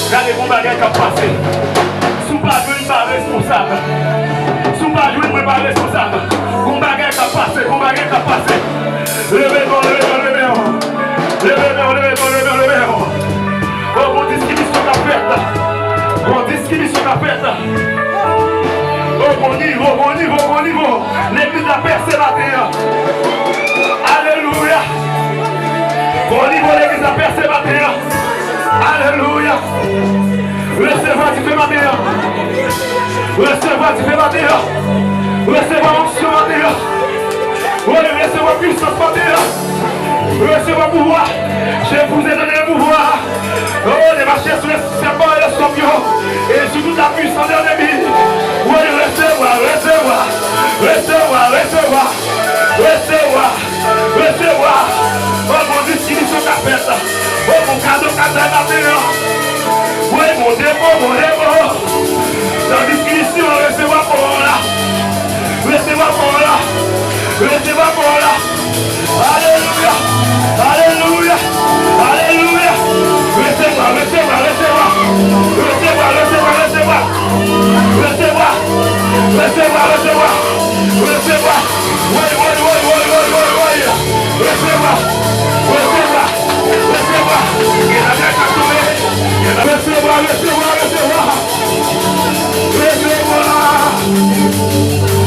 Regardez mon bagage qui a passé. Si vous ne pas pas responsable. Si vous ne pas responsable. Mon bagage qui a passé. Mon bagage qui a passé. Levez-moi, levez-moi, levez-moi. Levez-moi, levez-moi, levez-moi, levez-moi. Oh, mon distribution qu'a faite. Mon distribution qu'a faite. Oh, mon niveau, mon niveau, mon niveau. L'église a percé la terre. Alléluia. Mon niveau, l'église a percé la terre. Alléluia. Recevez du fait ma terre. Recevez du fait ma terre. Recevez onction ma terre. Recevez puissance ma terre. Recevez pouvoir. Je vous ai donné le pouvoir. Oh, les marchés sur les serpents et les scorpions. Et sur toute la puissance de l'ennemi. Oui, recevoir, recevoir. Recevoir, recevoir. Recevoir, recevoir. Oh, mon distribution qu'a faite. Oh, mon cadeau qu'a fait ma terre. Oui, mon démon, mon démon. Dans la distribution, recevoir pour là. Recevoir pour là. Recevoir pour là. Alléluia. Alléluia. Alléluia. Recevoir, recevoir, recevoir. Recevoir, recevoir, recevoir. Recevoir. Recevoir, recevoir. Recevoir. Oui, oui, oui, oui, oui, oui, oui. Recevoir. Recevoir. Recevoir. Il a bien qu'à tomber. Recevoir, recevoir, recevoir. Recevoir.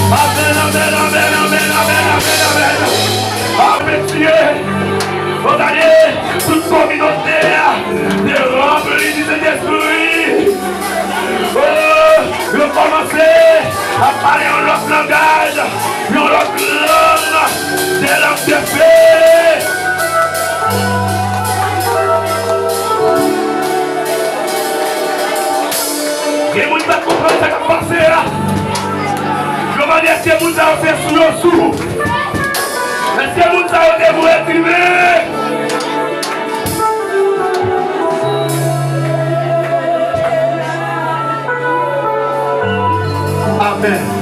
Amen, amen, amen, amen, amen, amen, amen. Amen, Dieu. On a toute communauté de remplis du Saint-Esprit. Oh, je commençais à parler en notre langage, en notre langue, des langues de paix. Et vous ne pouvez pas comprendre ce qui a passé là. Je vais dire que vous avez fait sous le sous. Est-ce que vous avez vous réprimer? Amen.